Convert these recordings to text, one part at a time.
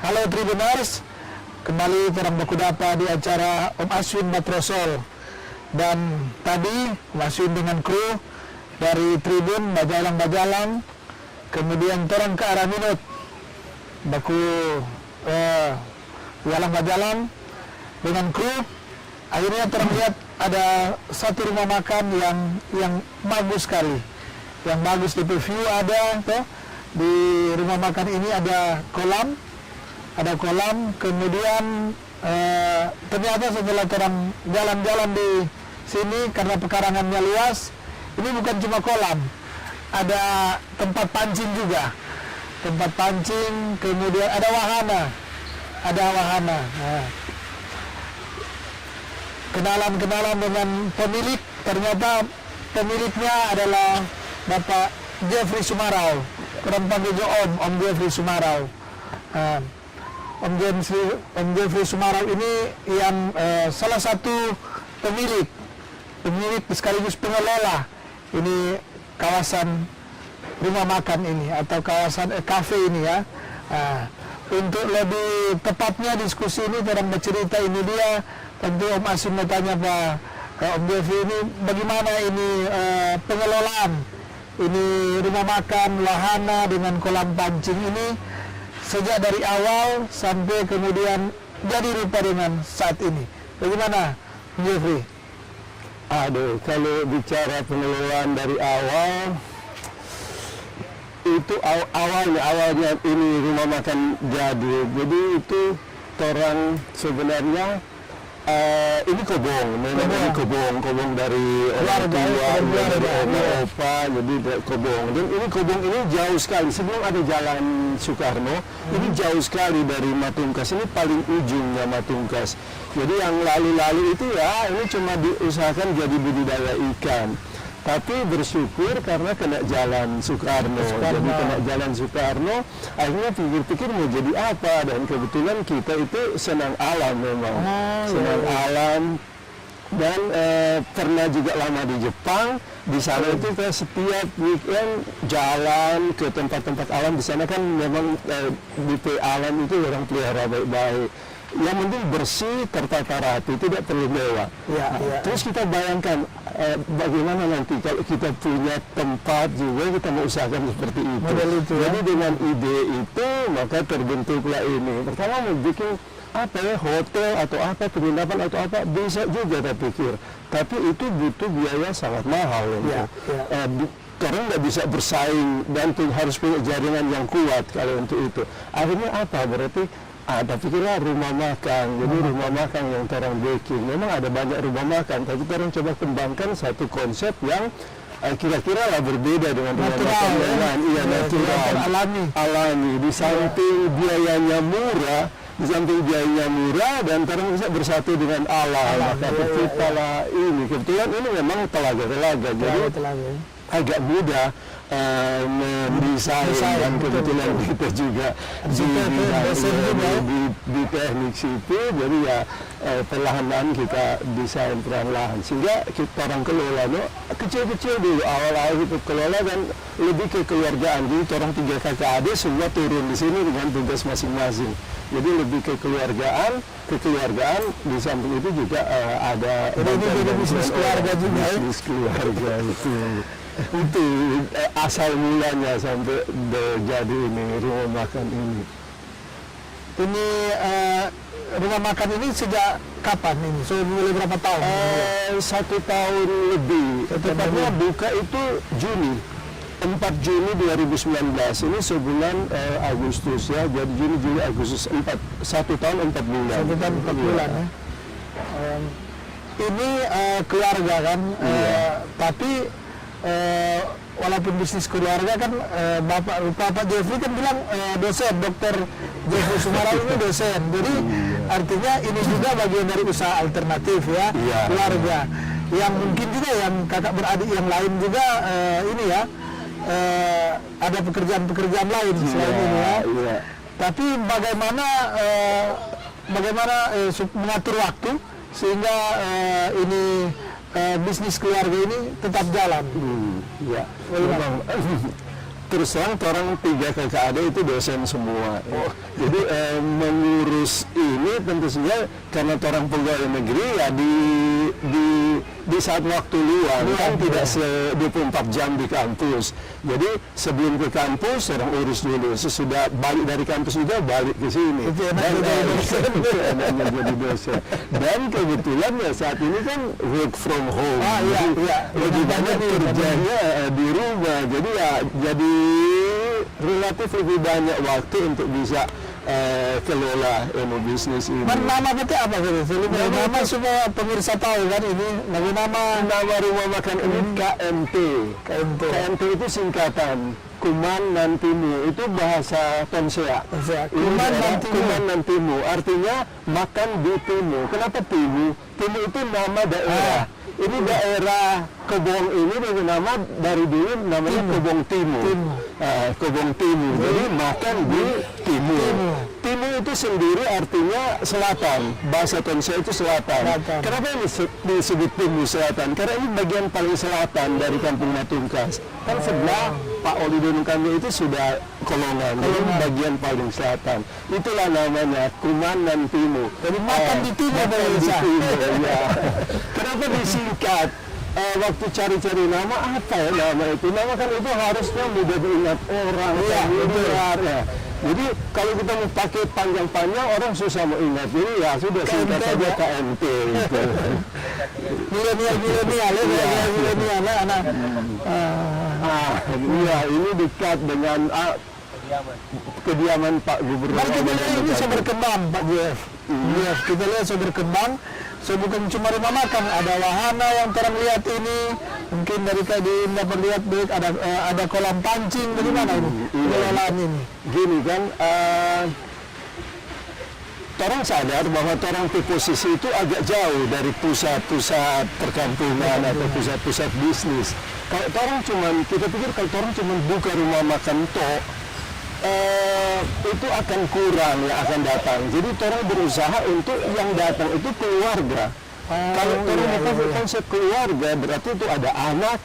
Halo Tribuners, kembali terang baku dapa di acara Om Aswin Matrosol. Dan tadi Om Aswin dengan kru dari Tribun Bajalang, kemudian terang ke arah Minut, baku Bajalang dengan kru. Akhirnya terang lihat ada satu rumah makan yang bagus sekali, yang bagus di preview ada tuh. Di rumah makan ini ada kolam, kemudian ternyata setelah terang jalan-jalan di sini karena pekarangannya luas, ini bukan cuma kolam, ada tempat pancing juga, kemudian ada wahana. Nah, kenalan dengan pemilik, ternyata pemiliknya adalah Bapak Jeffrey Sumarau, kurang panggil Om Jeffrey Sumarau. Om Jeffrey Sumarau ini yang salah satu pemilik sekaligus pengelola ini kawasan rumah makan ini atau kawasan kafe ini ya. Untuk lebih tepatnya diskusi ini terang bercerita, ini dia tentu Om Asim mau tanya Pak Om Jeffrey ini bagaimana ini pengelolaan ini rumah makan wahana dengan kolam pancing ini sejak dari awal sampai kemudian jadi rupa dengan saat ini. Bagaimana, Jeffrey? Aduh, kalau bicara pengelolaan dari awal, itu awalnya ini rumah makan jadi. Jadi itu orang sebenarnya ini kobong, memang ini kobong dari orang tua, dari opa, jadi kobong. Dan ini kobong ini jauh sekali sebelum ada Jalan Soekarno. Ini jauh sekali dari Matungkas, ini paling ujungnya Matungkas. Jadi yang lalu-lalu itu ya ini cuma diusahakan jadi budidaya ikan. Tapi bersyukur karena kena Jalan Soekarno. Jadi kena Jalan Soekarno, akhirnya pikir-pikir mau jadi apa, dan kebetulan kita itu senang alam memang, senang alam. Dan pernah juga lama di Jepang. Di sana itu kita setiap weekend jalan ke tempat-tempat alam. Di sana kan memang di alam itu orang pelihara baik-baik. Yang penting bersih, tertata rapi, tidak perlu mewah. Terus kita bayangkan bagaimana nanti kalau kita punya tempat juga kita mau usahakan seperti itu. Jadi dengan ide itu maka terbentuklah ini. Pertama mau bikin apa ya, hotel atau apa, penginapan atau apa, bisa juga saya pikir. Tapi itu butuh biaya sangat mahal. Karena nggak bisa bersaing dan harus punya jaringan yang kuat kalau untuk itu. Akhirnya apa? Berarti ada pikirlah rumah makan. Jadi rumah makan yang orang bikin. Memang ada banyak rumah makan, tapi orang coba kembangkan satu konsep yang kira-kira lah berbeda dengan rumah makan yang lain. Iya, natural, alami. Di samping biayanya murah, dan orang bisa bersatu dengan alam. Maka kita lah ini. Kebetulan ini memang telaga. Jadi agak mudah mendesain, dan kebetulan kita juga di teknik sipil, jadi ya perlahan-lahan kita desain perlahan-lahan sehingga kita orang kelola kecil-kecil dulu, awal-awal kita kelola dan lebih ke keluargaan. Jadi orang 3 kakak adik semua turun di sini dengan tugas masing-masing. Jadi lebih ke kekeluargaan. Di samping itu juga ada bisnis keluarga juga. Bisnis keluarga itu asal mulanya sampai jadi ini rumah makan ini. Ini rumah makan ini sejak kapan ini? Mulai berapa tahun? 1 tahun lebih. Tepatnya buka itu Juni. 4 Juni 2019, ini sebulan Agustus ya, jadi Juni, Juli, Agustus, 1 tahun 4 bulan. 1 tahun 4 bulan ya. Ini keluarga kan, tapi walaupun bisnis keluarga kan, Bapak Jeffrey kan bilang dosen, Dr. Jeffrey Sumarau ini dosen, jadi artinya ini juga bagian dari usaha alternatif ya, keluarga. Yang mungkin juga yang kakak beradik yang lain juga ini ya, ada pekerjaan lain selain ini ya. Tapi bagaimana mengatur waktu sehingga ini bisnis keluarga ini tetap jalan. terus terang orang 3 kakak adik itu dosen semua. Jadi mengurus ini tentu saja karena orang pegawai negeri ya di saat waktu luang kan tidak 24 jam di kampus. Jadi sebelum ke kampus orang urus dulu. Sesudah balik dari kampus juga balik ke sini. Enaknya jadi dosen. Dan kebetulan ya saat ini kan work from home. Lebih banyak kerjanya di rumah. Jadi ya jadi relatif lebih banyak waktu untuk bisa kelola bisnis ini. Nama kita apa gitu? Nama supaya pemirsa tahu kan ini nama rumah makan ini KMT. KMT itu singkatan Kuman Nantimu, itu bahasa Tonsea. Kuman Nantimu artinya makan di Timu. Kenapa Timu? Timu itu nama daerah. Ini daerah Kobong ini dengan nama dari dulu namanya Kobong Timu. Kobong Timu. Jadi makan di Timu. Timu itu sendiri artinya selatan. Bahasa Tonsea itu selatan. Kenapa ini disebut Timu Selatan? Karena ini bagian paling selatan dari Kampung Matungkas. Kan sebelah Pak Olidun kami itu sudah kolongan. Jadi bagian paling selatan. Itulah namanya Kumanan Timu. Jadi makan di Timu. Ya. Kenapa disingkat? Waktu cari-cari nama apa ya nama itu? Nama kan itu harusnya mudah diingat orang, ya. Jadi kalau kita mau pakai panjang-panjang orang susah mau ingat. Jadi ya sudah singkat saja KMT itu. Milenial, anak. Iya, ini dekat dengan kediaman Pak Gubernur. Mari kita lihat ini sudah berkembang, Pak Jeff. Kita lihat sudah berkembang. So bukan cuma rumah makan, ada wahana yang terang lihat ini. Mungkin dari tadi dapat lihat ada kolam pancing. Bagaimana ini pengelolaan ini? Gini kan, orang sadar bahwa orang di posisi itu agak jauh dari pusat-pusat perkampungan atau pusat-pusat bisnis. Kalau orang kita pikir kalau orang cuma buka rumah makan itu akan kurang yang akan datang. Jadi orang berusaha untuk yang datang itu keluarga. Kalau orang pakai konsep keluarga berarti itu ada anak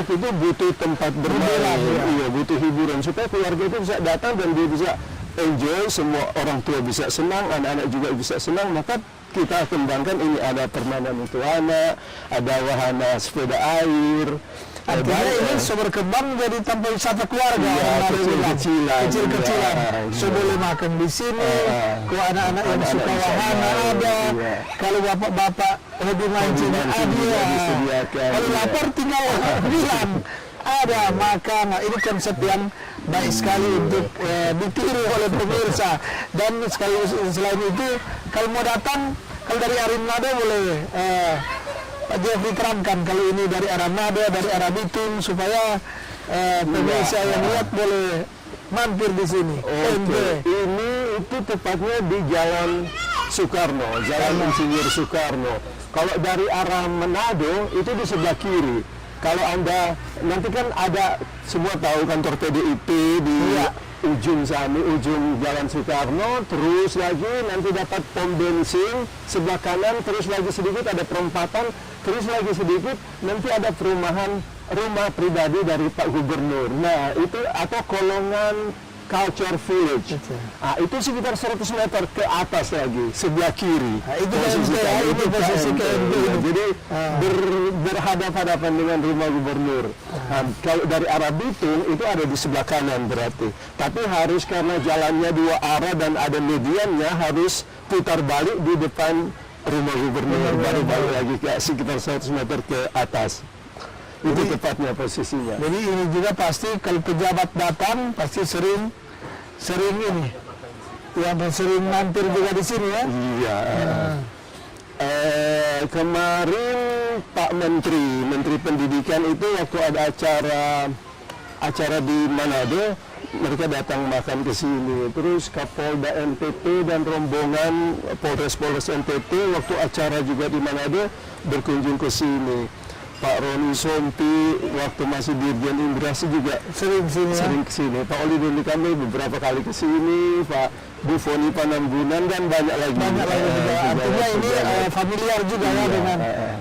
itu butuh tempat bermain, butuh hiburan supaya keluarga itu bisa datang dan dia bisa enjoy, semua orang tua bisa senang, anak-anak juga bisa senang. Maka kita kembangkan ini ada permainan untuk anak, ada wahana sepeda air. Artinya ini sumber kembang jadi tempat wisata keluarga, kecil-kecilan. So boleh makan di sini, kalau anak-anak yang suka wahana ada, kalau bapak-bapak hobi mancing ada, kalau lapar tinggal bilang ada makan. Nah, ini konsep yang baik sekali untuk ditiru oleh pemirsa. Dan selain itu, kalau mau datang, kalau dari Arimnado boleh Pak Jeffrey terangkan kalau ini dari arah Nada, dari arah Bitung supaya pemirsa yang lihat boleh mampir di sini. Ini itu tepatnya di Jalan Soekarno, Jalan Insinyur Soekarno. Kalau dari arah Manado itu di sebelah kiri. Kalau Anda nanti kan ada semua tahu kantor PDIP di ujung sana, ujung Jalan Soekarno, terus lagi nanti dapat pom bensin sebelah kanan, terus lagi sedikit ada perempatan, terus lagi sedikit nanti ada rumah pribadi dari Pak Gubernur. Nah itu atau kolongan Culture Village. Itu sekitar 100 meter ke atas lagi sebelah kiri. Itu posisi KMT. Jadi berhadapan-hadapan dengan rumah gubernur. Kalau dari arah Bitung itu ada di sebelah kanan berarti. Tapi harus karena jalannya 2 arah dan ada mediannya harus putar balik di depan rumah gubernur. Baru balik lagi ke sekitar 100 meter ke atas. Itu tepatnya posisinya. Jadi ini juga pasti kalau pejabat datang pasti sering ini, yang sering mampir juga di sini ya. Iya. Kemarin Pak Menteri Pendidikan itu waktu ada acara di Manado, mereka datang makan ke sini. Terus Kapolda NTT dan rombongan Polres NTT waktu acara juga di Manado berkunjung ke sini. Pak Roni Sompi waktu masih Dirjen Imigrasi juga sering ke sini. Pak Oli Doni kami beberapa kali ke sini. Pak Buffoni Panambunan dan banyak lagi. Banyak lagi juga. Artinya ini familiar juga ya dengan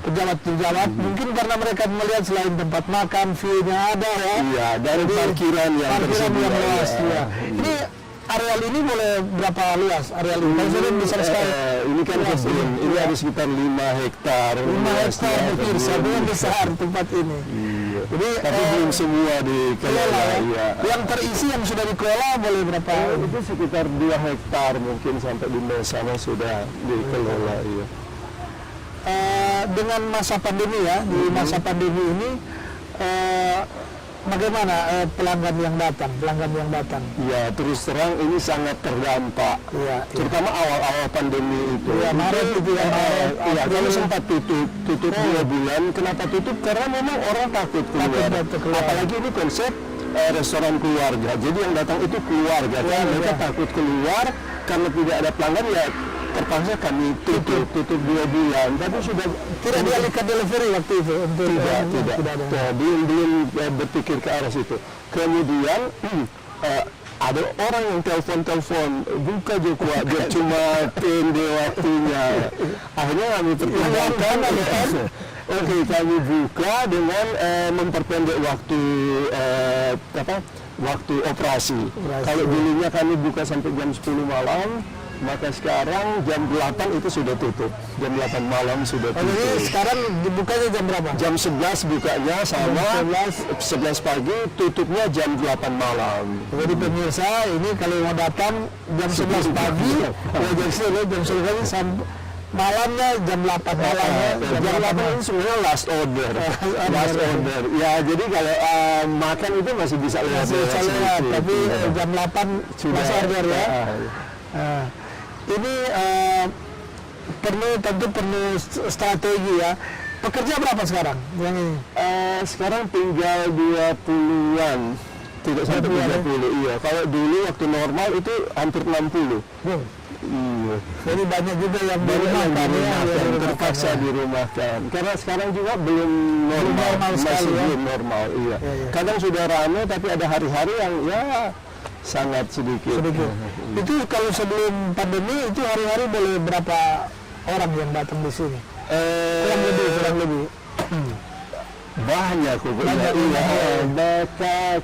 pejabat-pejabat. Mungkin karena mereka melihat selain tempat makan, view-nya ada ya. Iya, dan parkiran yang tersedia. luas. Ya. Ini areal ini boleh berapa luas? Areal ini kalau sudah besar sekali. Ini kan kebun. Ini ada sekitar 5 hektar. 5 hektar pemirsa, dengan besar tempat ini. Iya. Jadi Tapi belum semua dikelola. ya. Iya. Yang terisi yang sudah dikelola boleh berapa? Itu sekitar 2 hektar mungkin sampai di sana sudah dikelola. Iya. Dengan masa pandemi ya, di masa pandemi ini bagaimana pelanggan yang datang? Ya, terus terang ini sangat terdampak. Iya, Terutama awal-awal pandemi itu. Iya, Maret itu ya, Maret, Iya, April. kalau sempat tutup 2 bulan. Kenapa tutup? Karena memang orang takut keluar. keluar. Apalagi ini konsep restoran keluarga. Jadi yang datang itu keluarga. Kan mereka takut keluar karena tidak ada pelanggan ya. Terpaksa kami tutup 2 bulan. Tapi sudah Tidak dialihkan delivery waktu itu untuk tidak. Belum berpikir ke arah situ. Kemudian ada orang yang telepon, buka Joko, dia cuma pendek waktunya. Akhirnya kami pertimbangkan, oke, kami buka dengan memperpendek waktu waktu operasi. Kalau dulunya kami buka sampai jam 10 malam, maka sekarang jam 8 itu sudah tutup. Jam 8 malam sudah tutup. Jadi sekarang dibukanya jam berapa? Jam 11 bukanya sama 11 pagi, tutupnya jam 8 malam. Jadi pemirsa ini kalau mau datang jam 11 pagi, jam 11 pagi sampai malamnya jam 8 malamnya. Jam 8 itu sebenarnya last order. Last order. Ya, jadi kalau makan itu masih bisa lewat. Tapi jam 8 sudah order ya. Ini tentu perlu strategi ya. Pekerja berapa sekarang yang ini? Sekarang tinggal 20-an, tidak sampai 30. Iya. Kalau dulu waktu normal itu hampir 60. Iya. Jadi banyak juga yang dirumahkan ya, terpaksa dirumahkan. Karena sekarang juga belum normal, sekali, ya? belum normal. Iya. Kadang sudah ramai, tapi ada hari-hari yang ya sangat sedikit. Itu kalau sebelum pandemi itu hari-hari boleh berapa orang yang datang di sini? Kurang lebih. Banyak kok.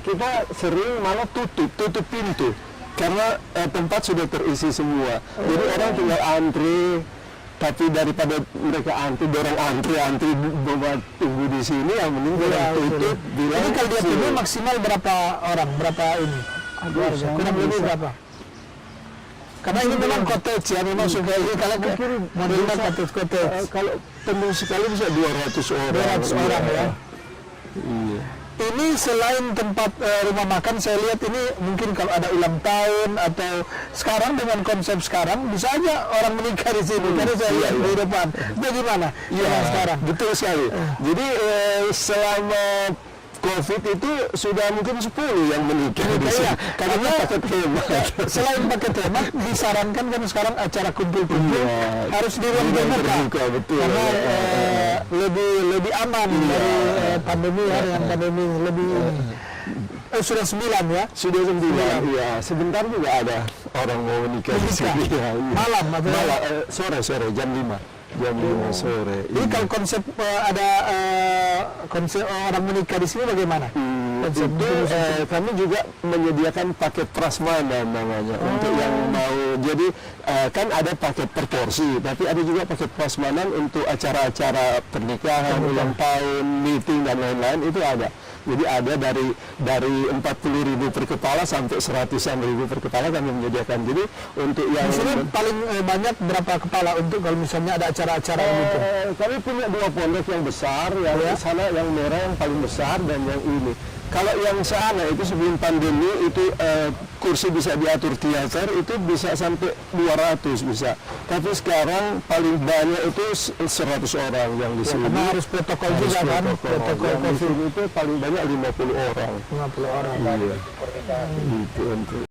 Kita sering malah tutup pintu karena tempat sudah terisi semua. Jadi orang tinggal antri. Tapi daripada mereka dorong antri buat tunggu di sini, yang mending tutup. Ini kalau dia tunggu maksimal berapa orang? Berapa ini? Kurang lebih berapa? Karena ini memang cottage ya, memang sudah ini kalau modelnya cottage. Kalau penuh sekali bisa 200 orang. 200 orang ya. Iya. Ini selain tempat rumah makan, saya lihat ini mungkin kalau ada ulang tahun atau sekarang dengan konsep sekarang bisa aja orang menikah di sini. Karena saya lihat di depan. Bagaimana? Iya, sekarang. Betul sekali. Jadi selama COVID itu sudah mungkin 10 yang menikah di sini. Karena paket hemat. Selain paket hemat, disarankan kan sekarang acara kumpul-kumpul harus di ruang terbuka. Betul. Karena lebih aman dari pandemi ya, yang pandemi lebih sudah 9 ya? Sudah 9, iya. Sebentar juga ada orang mau menikah di sini. Malam atau sore jam 5. Jam 5 sore. Jadi kalau konsep ada konsep orang menikah di sini bagaimana? Itu kami juga menyediakan paket prasmanan namanya untuk yang mau. Jadi kan ada paket per porsi, tapi ada juga paket prasmanan untuk acara-acara pernikahan, ulang tahun, meeting dan lain-lain itu ada. Jadi ada dari 40.000 per kepala sampai 100.000 per kepala kami menyediakan. Jadi untuk yang di sini paling banyak berapa kepala untuk kalau misalnya ada acara-acara gitu? Kami punya 2 pondok yang besar, yang sana yang merah yang paling besar dan yang ini. Kalau yang sana itu sebelum pandemi itu kursi bisa diatur teater itu bisa sampai 200 bisa. Tapi sekarang paling banyak itu 100 orang yang di sini. Karena harus protokol juga kan? Protokol COVID itu paling banyak 50 orang. 50 orang. Iya. Itu untuk